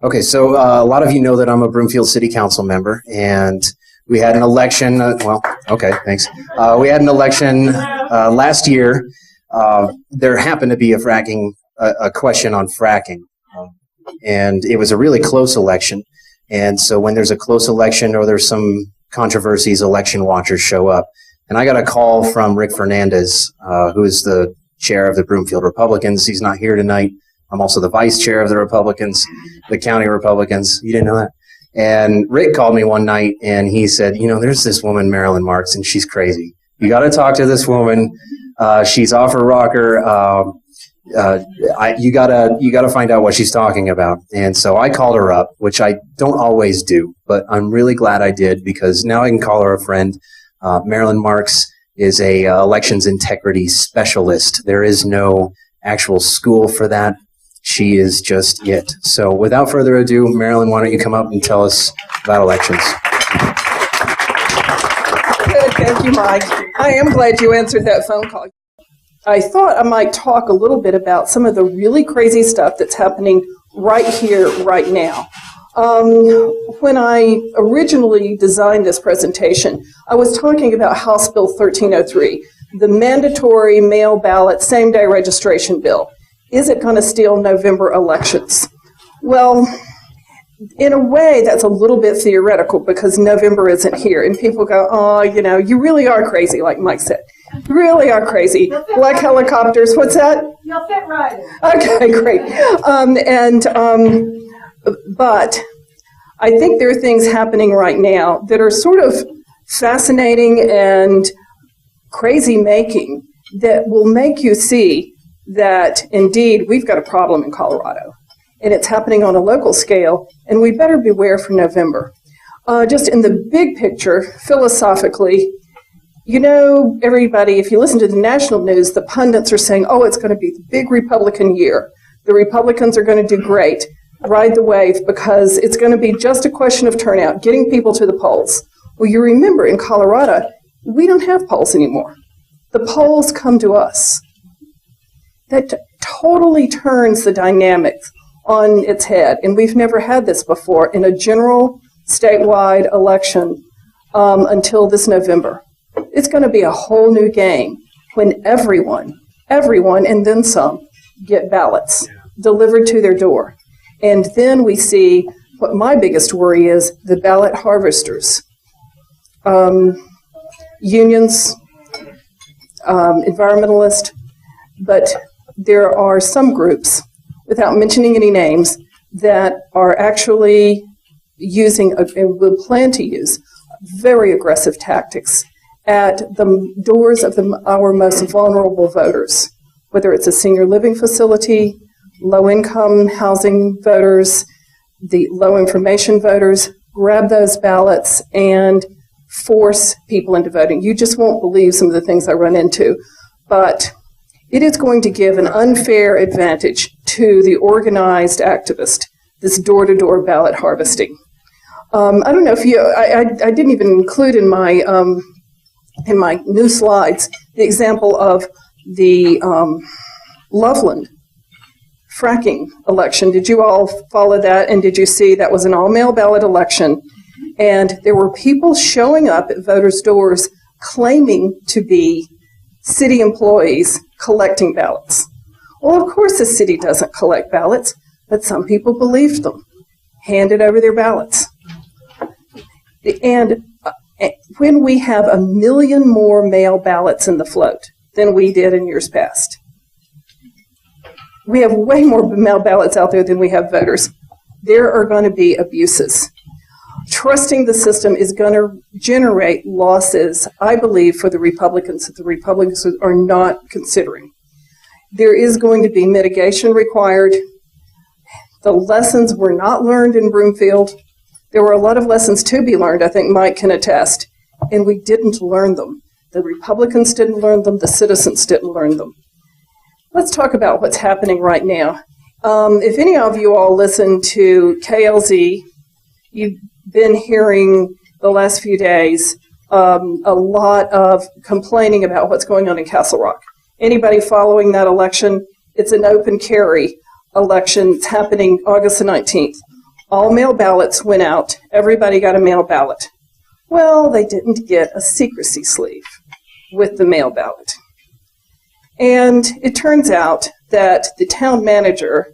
Okay, so a lot of you know that I'm a Broomfield City Council member, and we had an election. Thanks. We had an election last year. There happened to be a question on fracking, and it was a really close election. And so when there's a close election or there's some controversies, election watchers show up. And I got a call from Rick Fernandez, who is the chair of the Broomfield Republicans. He's not here tonight. I'm also the vice chair of the Republicans, the county Republicans. You didn't know that? And Rick called me one night and he said, there's this woman, Marilyn Marks, and she's crazy. You got to talk to this woman. She's off her rocker. You gotta find out what she's talking about. And so I called her up, which I don't always do, but I'm really glad I did because now I can call her a friend. Marilyn Marks is a elections integrity specialist. There is no actual school for that. She is just it. So without further ado, Marilyn, why don't you come up and tell us about elections? Good, thank you, Mike. I am glad you answered that phone call. I thought I might talk a little bit about some of the really crazy stuff that's happening right here, right now. When I originally designed this presentation, I was talking about House Bill 1303, the mandatory mail ballot same-day registration bill. Is it going to steal November elections? Well, in a way, that's a little bit theoretical because November isn't here. And people go, oh, you really are crazy, like Mike said. You really are crazy. Like helicopters. What's that? You'll fit right in. Okay, great. But I think there are things happening right now that are sort of fascinating and crazy-making that will make you see that, indeed, we've got a problem in Colorado. And it's happening on a local scale, and we better beware for November. Just in the big picture, philosophically, everybody, if you listen to the national news, the pundits are saying, oh, it's going to be the big Republican year. The Republicans are going to do great. Ride the wave because it's going to be just a question of turnout, getting people to the polls. Well, you remember in Colorado, we don't have polls anymore. The polls come to us. That totally turns the dynamics on its head, and we've never had this before in a general statewide election until this November. It's going to be a whole new game when everyone, and then some, get ballots delivered to their door. And then we see what my biggest worry is, the ballot harvesters. Unions, environmentalists, but there are some groups, without mentioning any names, that are actually using, and will plan to use, very aggressive tactics at the doors of our most vulnerable voters, whether it's a senior living facility, low-income housing voters, the low-information voters, grab those ballots and force people into voting. You just won't believe some of the things I run into, but it is going to give an unfair advantage to the organized activist, this door-to-door ballot harvesting. I don't know if I didn't even include in my new slides the example of the Loveland fracking election. Did you all follow that? And did you see that was an all-mail ballot election? And there were people showing up at voters' doors claiming to be city employees collecting ballots. Well, of course the city doesn't collect ballots, but some people believed them, handed over their ballots. And when we have 1 million more mail ballots in the float than we did in years past, we have way more mail ballots out there than we have voters. There are going to be abuses. Trusting the system is going to generate losses, I believe, for the Republicans that the Republicans are not considering. There is going to be mitigation required. The lessons were not learned in Broomfield. There were a lot of lessons to be learned, I think Mike can attest, and we didn't learn them. The Republicans didn't learn them. The citizens didn't learn them. Let's talk about what's happening right now. If any of you all listen to KLZ, you've been hearing the last few days a lot of complaining about what's going on in Castle Rock. Anybody following that election? It's an open carry election. It's happening August the 19th. All mail ballots went out. Everybody got a mail ballot. Well, they didn't get a secrecy sleeve with the mail ballot. And it turns out that the town manager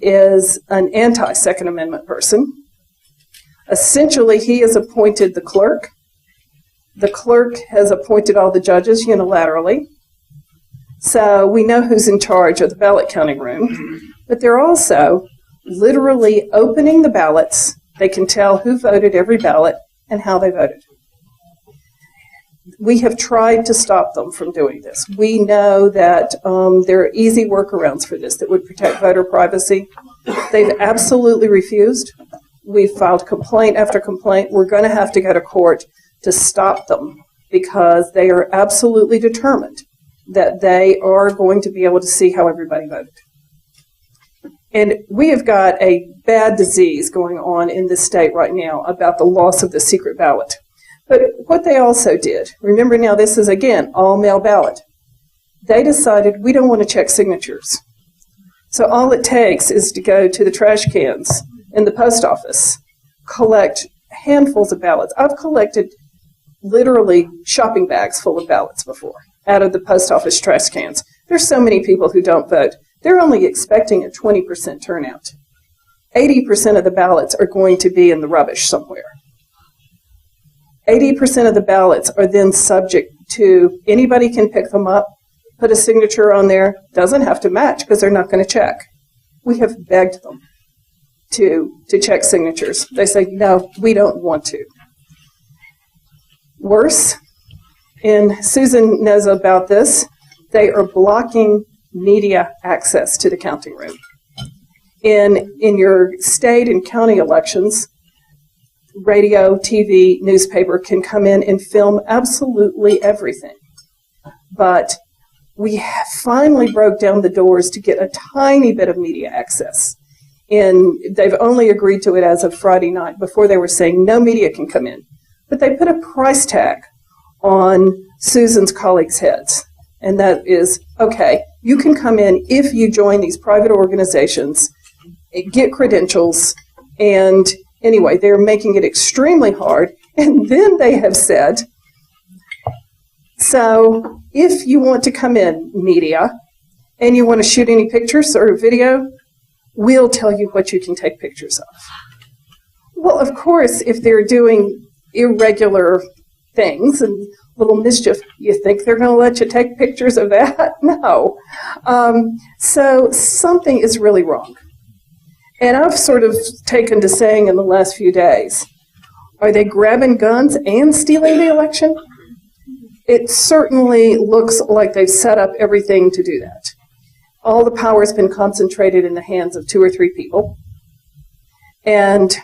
is an anti-Second Amendment person. Essentially, he has appointed the clerk. The clerk has appointed all the judges unilaterally. So we know who's in charge of the ballot counting room. But they're also literally opening the ballots. They can tell who voted every ballot and how they voted. We have tried to stop them from doing this. We know that there are easy workarounds for this that would protect voter privacy. They've absolutely refused. We've filed complaint after complaint. We're going to have to go to court to stop them because they are absolutely determined that they are going to be able to see how everybody voted. And we have got a bad disease going on in this state right now about the loss of the secret ballot. But what they also did, remember now this is, again, all mail ballot. They decided we don't want to check signatures. So all it takes is to go to the trash cans in the post office, collect handfuls of ballots. I've collected literally shopping bags full of ballots before out of the post office trash cans. There's so many people who don't vote. They're only expecting a 20% turnout. 80% of the ballots are going to be in the rubbish somewhere. 80% of the ballots are then subject to anybody can pick them up, put a signature on there, doesn't have to match because they're not going to check. We have begged them to check signatures. They say, no, we don't want to. Worse, and Susan knows about this, they are blocking media access to the counting room. In your state and county elections, radio, TV, newspaper can come in and film absolutely everything. But we finally broke down the doors to get a tiny bit of media access. And they've only agreed to it as of Friday night. Before they were saying no media can come in. But they put a price tag on Susan's colleagues' heads. And that is, okay, you can come in if you join these private organizations, get credentials, and anyway, they're making it extremely hard. And then they have said, so if you want to come in, media, and you want to shoot any pictures or video, we'll tell you what you can take pictures of. Well, of course, if they're doing irregular things and little mischief, you think they're going to let you take pictures of that? No. So something is really wrong. And I've sort of taken to saying in the last few days, are they grabbing guns and stealing the election? It certainly looks like they've set up everything to do that. All the power has been concentrated in the hands of 2 or 3 people. And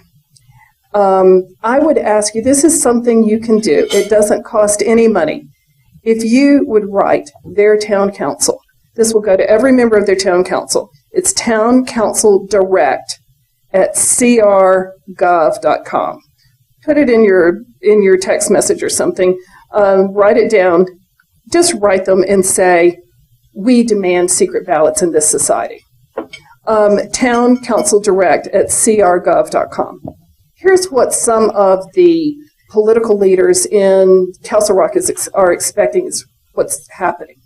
I would ask you, this is something you can do. It doesn't cost any money. If you would write their town council, this will go to every member of their town council. It's town council direct at crgov.com. Put it in your text message or something. Write it down. Just write them and say, we demand secret ballots in this society. Town council direct at crgov.com. Here's what some of the political leaders in Castle Rock are expecting is what's happening.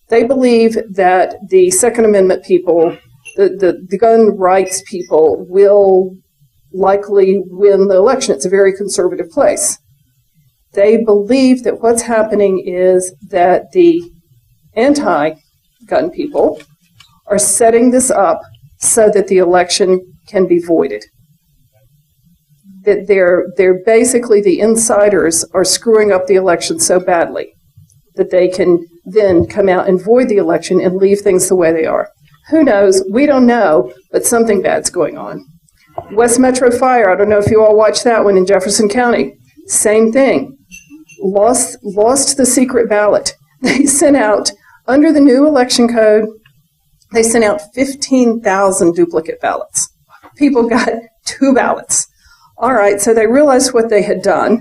They believe that the Second Amendment people, the gun rights people, will likely win the election. It's a very conservative place. They believe that what's happening is that the anti-gun people are setting this up so that the election can be voided. That they're basically, the insiders are screwing up the election so badly that they can then come out and void the election and leave things the way they are. Who knows? We don't know, but something bad's going on. West Metro Fire, I don't know if you all watched that one in Jefferson County. Same thing. Lost the secret ballot. They sent out, under the new election code, they sent out 15,000 duplicate ballots. People got 2 ballots. All right, so they realized what they had done,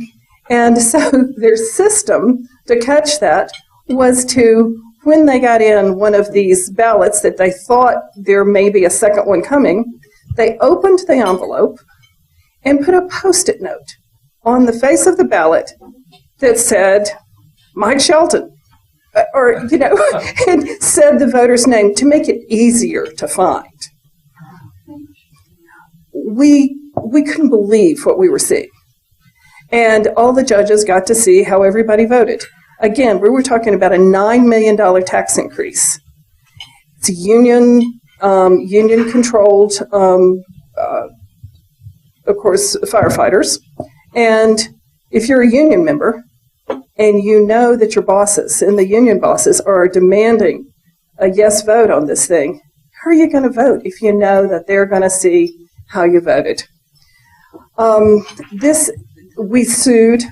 and so their system to catch that was to, when they got in one of these ballots that they thought there may be a second one coming, They opened the envelope and put a Post-it note on the face of the ballot that said, Mike Shelton, or, you know, and said the voter's name to make it easier to find. We couldn't believe what we were seeing. And all the judges got to see how everybody voted. Again, we were talking about a $9 million tax increase. It's union-controlled, of course, firefighters. And if you're a union member and you know that your bosses and the union bosses are demanding a yes vote on this thing, how are you going to vote if you know that they're going to see how you voted? We sued.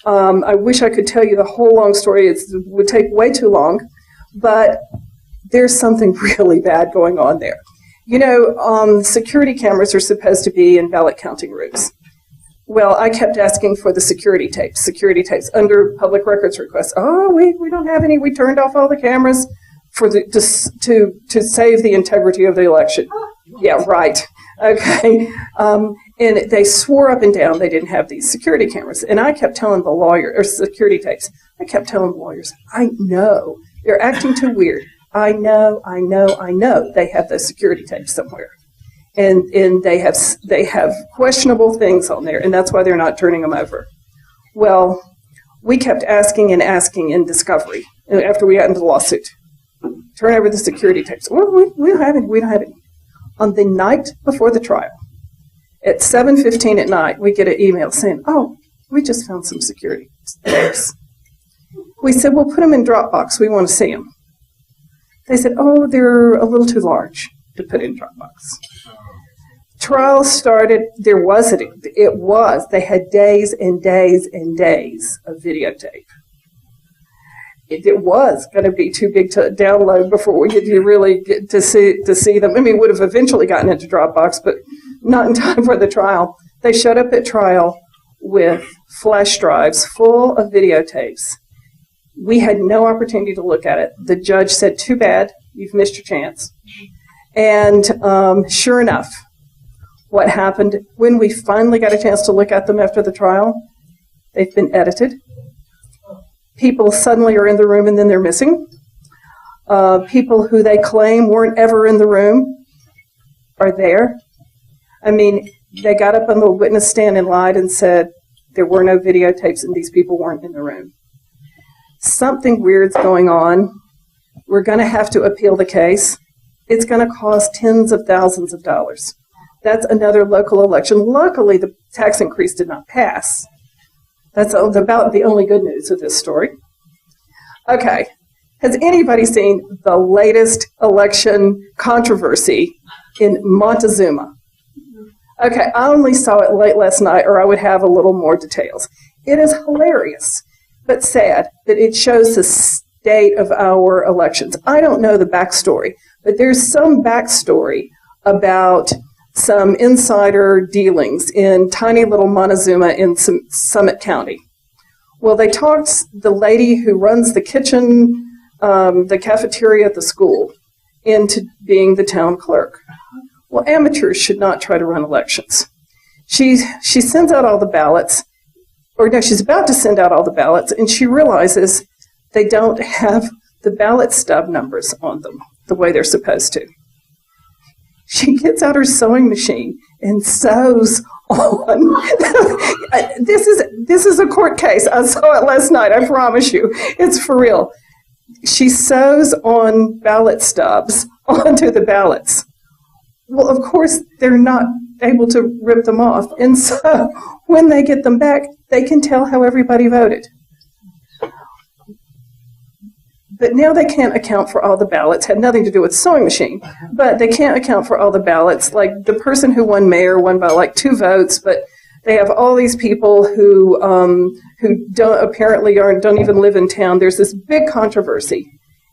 I wish I could tell you the whole long story. It would take way too long, but there's something really bad going on there. You know, security cameras are supposed to be in ballot counting rooms. Well, I kept asking for the security tapes under public records requests. Oh, we don't have any. We turned off all the cameras to save the integrity of the election. Yeah, right. Okay. And they swore up and down they didn't have these security cameras. And I kept telling the lawyer, or security tapes, I kept telling the lawyers, I know, they're acting too weird. I know they have those security tapes somewhere. And they have questionable things on there, and that's why they're not turning them over. Well, we kept asking in discovery after we got into the lawsuit. Turn over the security tapes. Well, we don't have any. We don't have any. On the night before the trial, at 7:15 at night, we get an email saying, oh, we just found some security tapes. We said, well, put them in Dropbox. We want to see them. They said, oh, they're a little too large to put in Dropbox. Trial started. They had days and days and days of videotape. It was going to be too big to download before you really get to see them. I mean, it would have eventually gotten into Dropbox, but not in time for the trial. They showed up at trial with flash drives full of videotapes. We had no opportunity to look at it. The judge said, too bad, you've missed your chance. And sure enough, what happened when we finally got a chance to look at them after the trial, they've been edited. People suddenly are in the room and then they're missing. People who they claim weren't ever in the room are there. I mean, they got up on the witness stand and lied and said there were no videotapes and these people weren't in the room. Something weird's going on. We're going to have to appeal the case. It's going to cost tens of thousands of dollars. That's another local election. Luckily, the tax increase did not pass. That's about the only good news of this story. Okay. Has anybody seen the latest election controversy in Montezuma? Okay, I only saw it late last night, or I would have a little more details. It is hilarious, but sad that it shows the state of our elections. I don't know the backstory, but there's some backstory about some insider dealings in tiny little Montezuma in Summit County. Well, they talked the lady who runs the kitchen, the cafeteria at the school, into being the town clerk. Well, amateurs should not try to run elections. She sends out all the ballots, or no, she's about to send out all the ballots, and she realizes they don't have the ballot stub numbers on them the way they're supposed to. She gets out her sewing machine and sews on. This is a court case. I saw it last night. I promise you, it's for real. She sews on ballot stubs onto the ballots. Well, of course, they're not able to rip them off, and so when they get them back, they can tell how everybody voted. But now they can't account for all the ballots. Had nothing to do with sewing machine, but they can't account for all the ballots. Like the person who won mayor won by like 2 votes, but they have all these people who don't even live in town. There's this big controversy,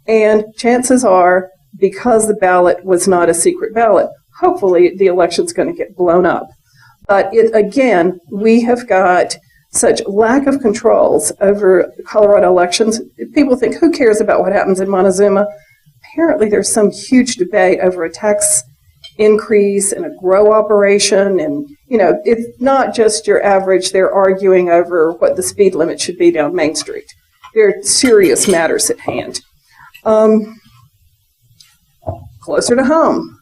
and chances are, because the ballot was not a secret ballot, hopefully the election's going to get blown up. But again, we have got such lack of controls over Colorado elections. People think, who cares about what happens in Montezuma? Apparently there's some huge debate over a tax increase and a grow operation. And, it's not just your average, they're arguing over what the speed limit should be down Main Street. There are serious matters at hand. Closer to home,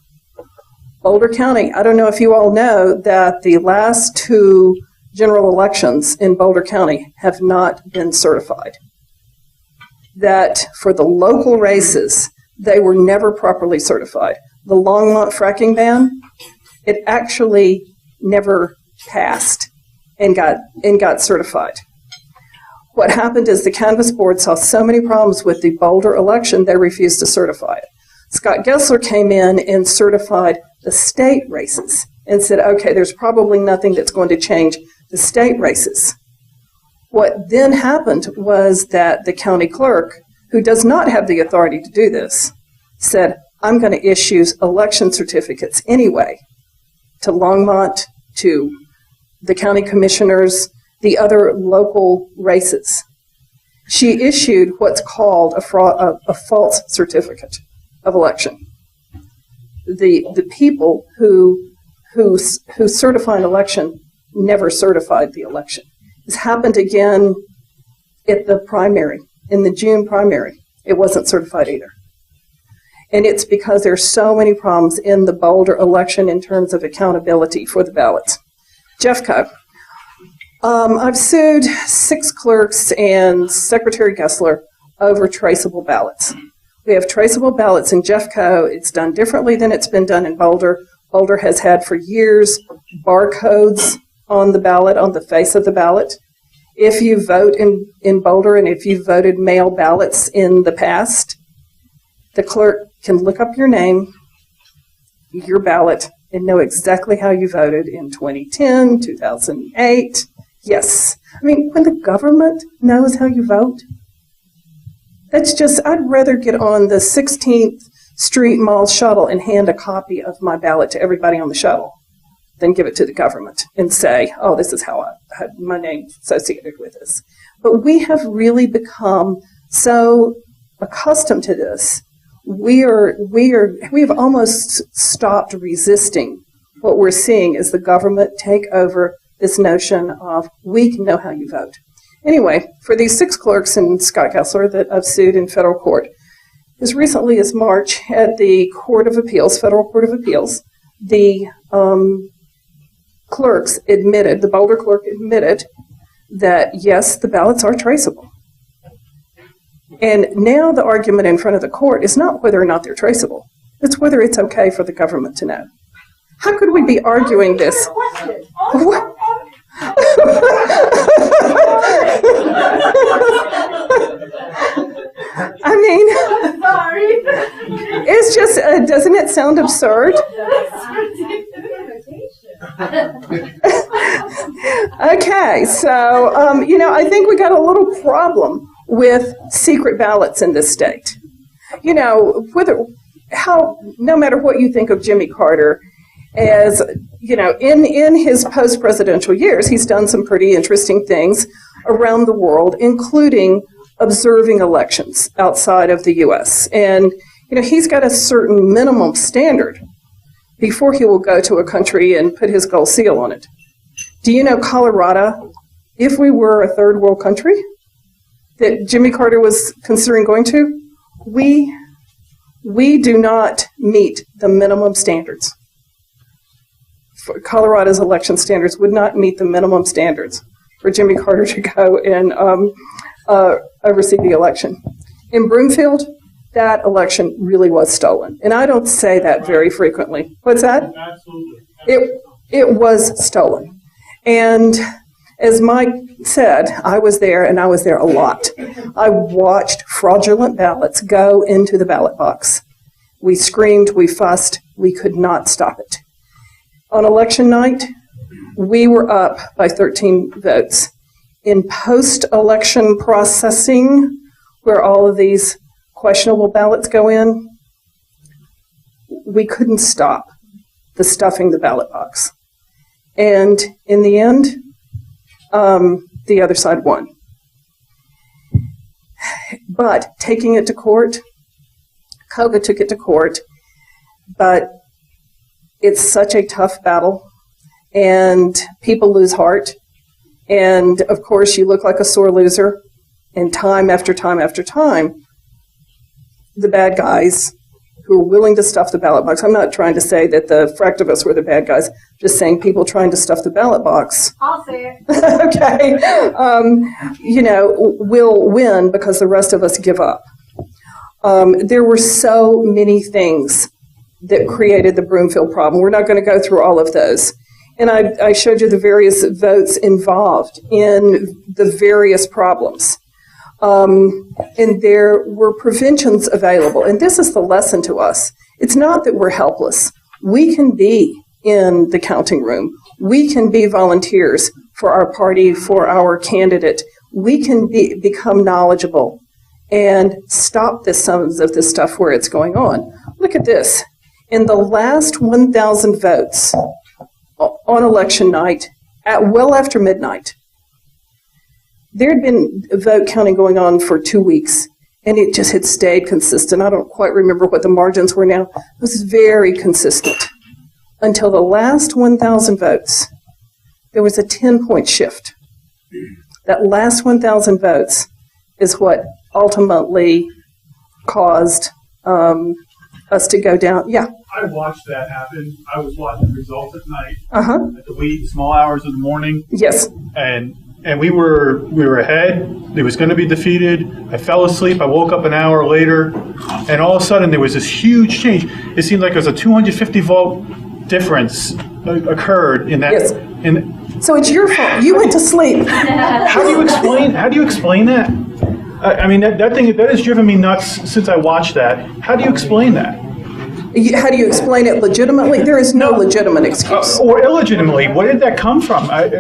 Boulder County. I don't know if you all know that the last 2 general elections in Boulder County have not been certified. That for the local races, they were never properly certified. The Longmont fracking ban, it actually never passed and got certified. What happened is the Canvass Board saw so many problems with the Boulder election, they refused to certify it. Scott Gessler came in and certified the state races and said, okay, there's probably nothing that's going to change the state races. What then happened was that the county clerk, who does not have the authority to do this, said, I'm going to issue election certificates anyway to Longmont, to the county commissioners, the other local races. She issued what's called a false certificate of election. The people who certify an election never certified the election. This happened again at the primary, in the June primary. It wasn't certified either. And it's because there's so many problems in the Boulder election in terms of accountability for the ballots. Jeffco. I've sued 6 clerks and Secretary Gessler over traceable ballots. We have traceable ballots in Jeffco. It's done differently than it's been done in Boulder. Boulder has had for years barcodes on the ballot, on the face of the ballot. If you vote in Boulder and if you voted mail ballots in the past, the clerk can look up your name, your ballot, and know exactly how you voted in 2010, 2008. Yes. I mean, when the government knows how you vote, that's just, I'd rather get on the 16th Street Mall shuttle and hand a copy of my ballot to everybody on the shuttle than give it to the government and say, oh, this is how I had my name associated with this. But we have really become so accustomed to this. We have almost stopped resisting what we're seeing as the government take over this notion of we can know how you vote. Anyway, for these 6 clerks and Scott Gessler that I've sued in federal court, as recently as March at the Court of Appeals, Federal Court of Appeals, the clerks admitted, the Boulder clerk admitted that yes, the ballots are traceable. And now the argument in front of the court is not whether or not they're traceable. It's whether it's okay for the government to know. How could we be arguing this? What? I mean, it's just, doesn't it sound absurd? Okay, so, I think we got a little problem with secret ballots in this state. No matter what you think of Jimmy Carter, as, in his post-presidential years, he's done some pretty interesting things around the world, including observing elections outside of the U.S. And, he's got a certain minimum standard before he will go to a country and put his gold seal on it. Do you know Colorado, if we were a third world country that Jimmy Carter was considering going to, we do not meet the minimum standards. Colorado's election standards would not meet the minimum standards for Jimmy Carter to go and oversee the election. In Broomfield, that election really was stolen. And I don't say that very frequently. What's that? Absolutely. It was stolen. And as Mike said, I was there, and I was there a lot. I watched fraudulent ballots go into the ballot box. We screamed, we fussed, we could not stop it. On election night, we were up by 13 votes. In post-election processing, where all of these questionable ballots go in, we couldn't stop the stuffing the ballot box. And in the end, the other side won. But taking it to court, Koga took it to court, but It's such a tough battle, and people lose heart. And, of course, you look like a sore loser. And time after time after time, the bad guys who are willing to stuff the ballot box. I'm not trying to say that the fractivists were the bad guys, just saying people trying to stuff the ballot box. I'll say it. Okay. Will win because the rest of us give up. There were so many things that created the Broomfield problem. We're not going to go through all of those. And I showed you the various votes involved in the various problems. And there were preventions available. And this is the lesson to us. It's not that we're helpless. We can be in the counting room. We can be volunteers for our party, for our candidate. We can become knowledgeable and stop some of this stuff where it's going on. Look at this. In the last 1,000 votes on election night, at well after midnight, there had been a vote counting going on for 2 weeks, and it just had stayed consistent. I don't quite remember what the margins were now. It was very consistent. Until the last 1,000 votes, there was a 10-point shift. That last 1,000 votes is what ultimately caused us to go down. Yeah. I watched that happen. I was watching the results at night, Uh-huh. at the wee small hours of the morning, Yes. and we were ahead. It was going to be defeated. I fell asleep. I woke up an hour later, and all of a sudden there was this huge change. It seemed like there was a 250 vote difference occurred in that. Yes. In, So it's your fault. You went to sleep. how do you explain that? I mean, that thing that has driven me nuts since I watched that. How do you explain that? How do you explain it legitimately? There is no legitimate excuse. Or illegitimately? Where did that come from? How'd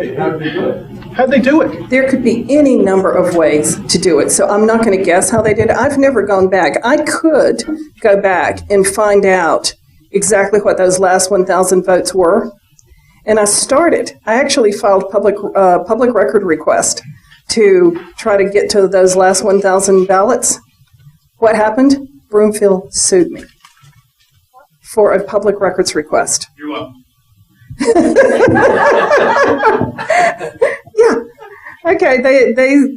they do it? There could be any number of ways to do it, so I'm not going to guess how they did it. I've never gone back. I could go back and find out exactly what those last 1,000 votes were. And I actually filed public record request to try to get to those last 1,000 ballots. What happened? Broomfield sued me for a public records request. You're welcome. Yeah. Okay.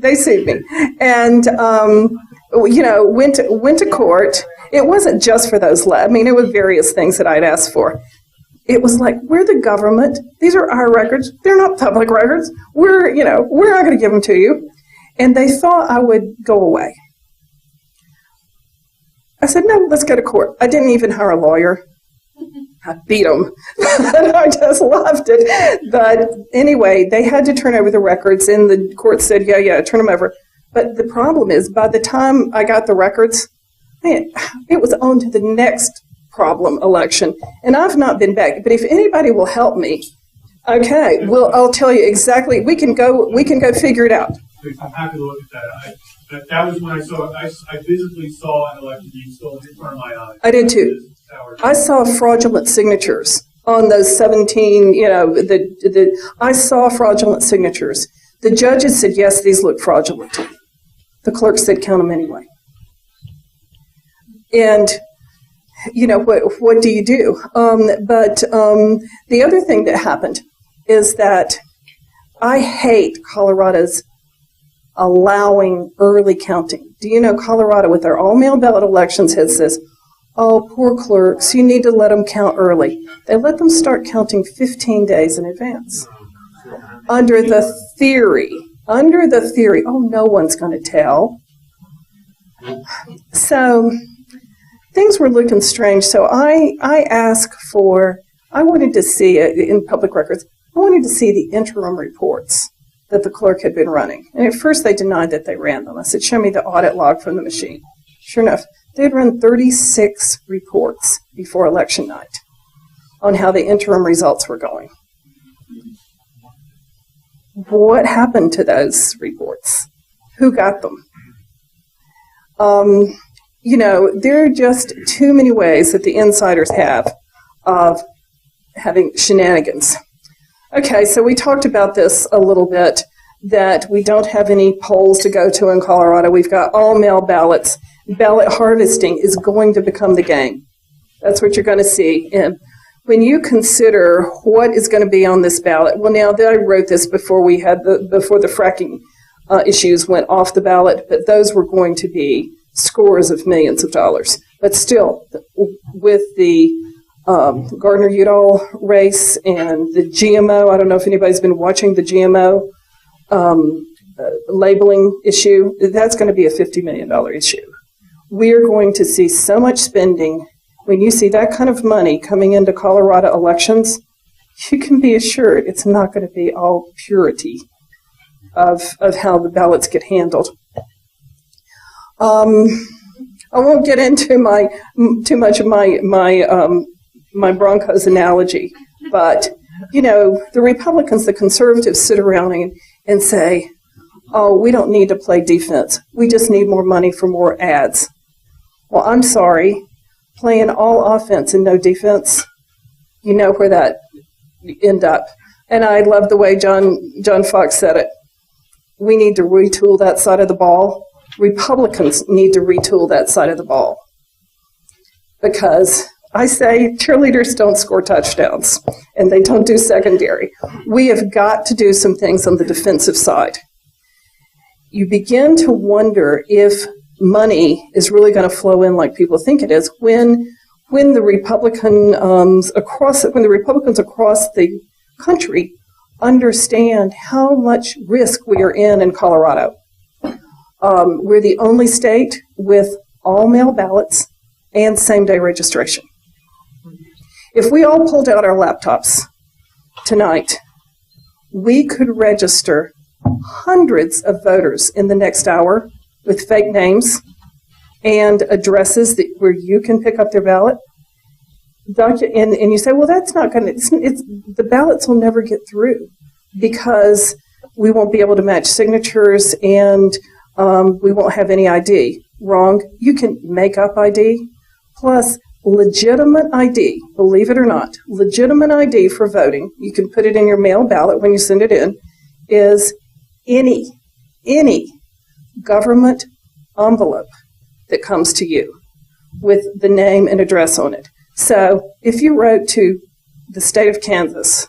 They sued me, and went to court. It wasn't just for those. I mean, it was various things that I'd asked for. It was like, we're the government. These are our records. They're not public records. We're not going to give them to you. And they thought I would go away. I said, no, let's go to court. I didn't even hire a lawyer. I beat them. I just loved it. But anyway, they had to turn over the records, and the court said, yeah, turn them over. But the problem is, by the time I got the records, man, it was on to the next problem election. And I've not been back. But if anybody will help me, okay, I'll tell you exactly. We can go figure it out. I'm happy to look at that. That was when I physically saw an election being stolen in front of my eyes. I did too. I saw fraudulent signatures on those 17, I saw fraudulent signatures. The judges said, yes, these look fraudulent. The clerk said, count them anyway. And, what do you do? But the other thing that happened is that I hate Colorado's allowing early counting. Do you know Colorado, with their all-mail ballot elections, has this, oh, poor clerks, you need to let them count early. They let them start counting 15 days in advance. Under the theory, oh, no one's going to tell. So things were looking strange. So I wanted to see it in public records. I wanted to see the interim reports that the clerk had been running. And at first they denied that they ran them. I said, show me the audit log from the machine. Sure enough, they'd run 36 reports before election night on how the interim results were going. What happened to those reports? Who got them? There are just too many ways that the insiders have of having shenanigans. Okay, so we talked about this a little bit, that we don't have any polls to go to in Colorado. We've got all-mail ballots. Ballot harvesting is going to become the game. That's what you're going to see. when you consider what is going to be on this ballot, well, now that I wrote this before before the fracking issues went off the ballot, but those were going to be scores of millions of dollars. But still, with the Gardner-Udall race and the GMO, I don't know if anybody's been watching the GMO labeling issue, that's going to be a $50 million issue. We're going to see so much spending. When you see that kind of money coming into Colorado elections, you can be assured it's not going to be all purity of how the ballots get handled. I won't get into too much of my Broncos analogy, but the Republicans, the conservatives sit around and say, "Oh, we don't need to play defense. We just need more money for more ads." Well, I'm sorry, playing all offense and no defense, you know where that end up. And I love the way John Fox said it. We need to retool that side of the ball. Republicans need to retool that side of the ball. Because I say cheerleaders don't score touchdowns and they don't do secondary. We have got to do some things on the defensive side. You begin to wonder if money is really going to flow in like people think it is when the Republicans across the country understand how much risk we are in Colorado. We're the only state with all mail ballots and same-day registration. If we all pulled out our laptops tonight, we could register hundreds of voters in the next hour with fake names and addresses where you can pick up their ballot. And you say, well, that's not going to, the ballots will never get through because we won't be able to match signatures and we won't have any ID. Wrong. You can make up ID. Plus, legitimate ID, believe it or not, legitimate ID for voting, you can put it in your mail ballot when you send it in, is any government envelope that comes to you with the name and address on it. So if you wrote to the state of Kansas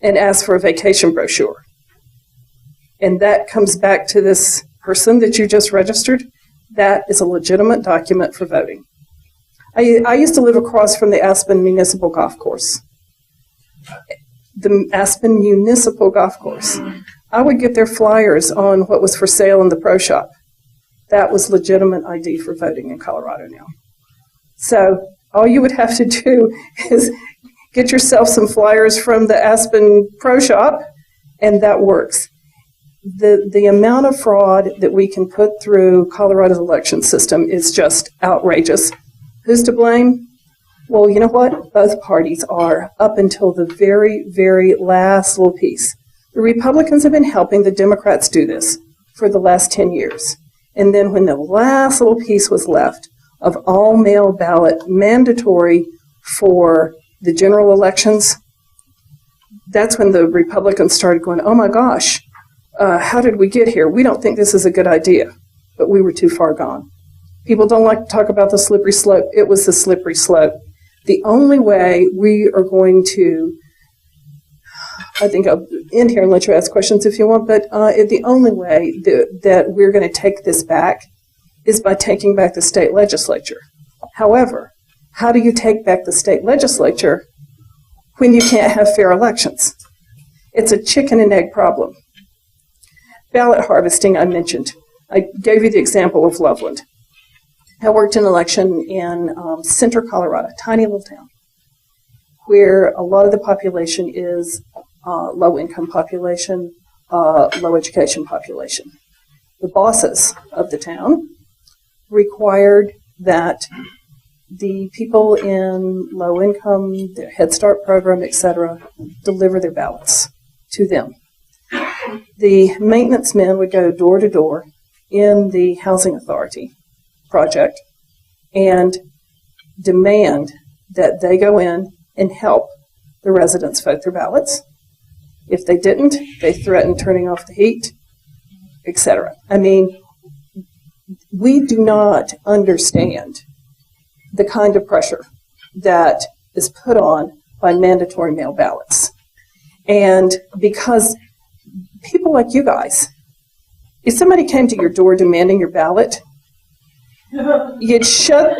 and asked for a vacation brochure, and that comes back to this person that you just registered, that is a legitimate document for voting. I used to live across from the Aspen Municipal Golf Course. The Aspen Municipal Golf Course. I would get their flyers on what was for sale in the pro shop. That was legitimate ID for voting in Colorado now. So all you would have to do is get yourself some flyers from the Aspen pro shop, and that works. The amount of fraud that we can put through Colorado's election system is just outrageous. Who's to blame? Well, you know what? Both parties are, up until the very, very last little piece. The Republicans have been helping the Democrats do this for the last 10 years. And then when the last little piece was left of all mail ballot mandatory for the general elections, that's when the Republicans started going, oh my gosh, how did we get here? We don't think this is a good idea. But we were too far gone. People don't like to talk about the slippery slope. It was the slippery slope. The only way we are going to, I think I'll end here and let you ask questions if you want, but the only way that we're going to take this back is by taking back the state legislature. However, how do you take back the state legislature when you can't have fair elections? It's a chicken and egg problem. Ballot harvesting, I mentioned. I gave you the example of Loveland. I worked an election in Center, Colorado, a tiny little town, where a lot of the population is low-income population, low-education population. The bosses of the town required that the people in low-income, their Head Start program, etc., deliver their ballots to them. The maintenance men would go door to door in the housing authority project and demand that they go in and help the residents vote their ballots. If they didn't, they threatened turning off the heat, etc. I mean, we do not understand the kind of pressure that is put on by mandatory mail ballots. And because people like you guys, if somebody came to your door demanding your ballot, you'd shut,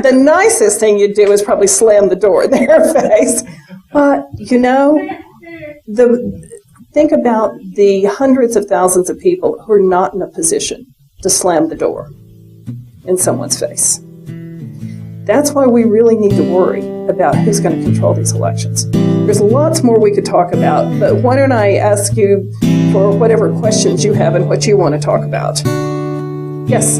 the nicest thing you'd do is probably slam the door in their face. But, think about the hundreds of thousands of people who are not in a position to slam the door in someone's face. That's why we really need to worry about who's going to control these elections. There's lots more we could talk about, but why don't I ask you for whatever questions you have and what you want to talk about? Yes?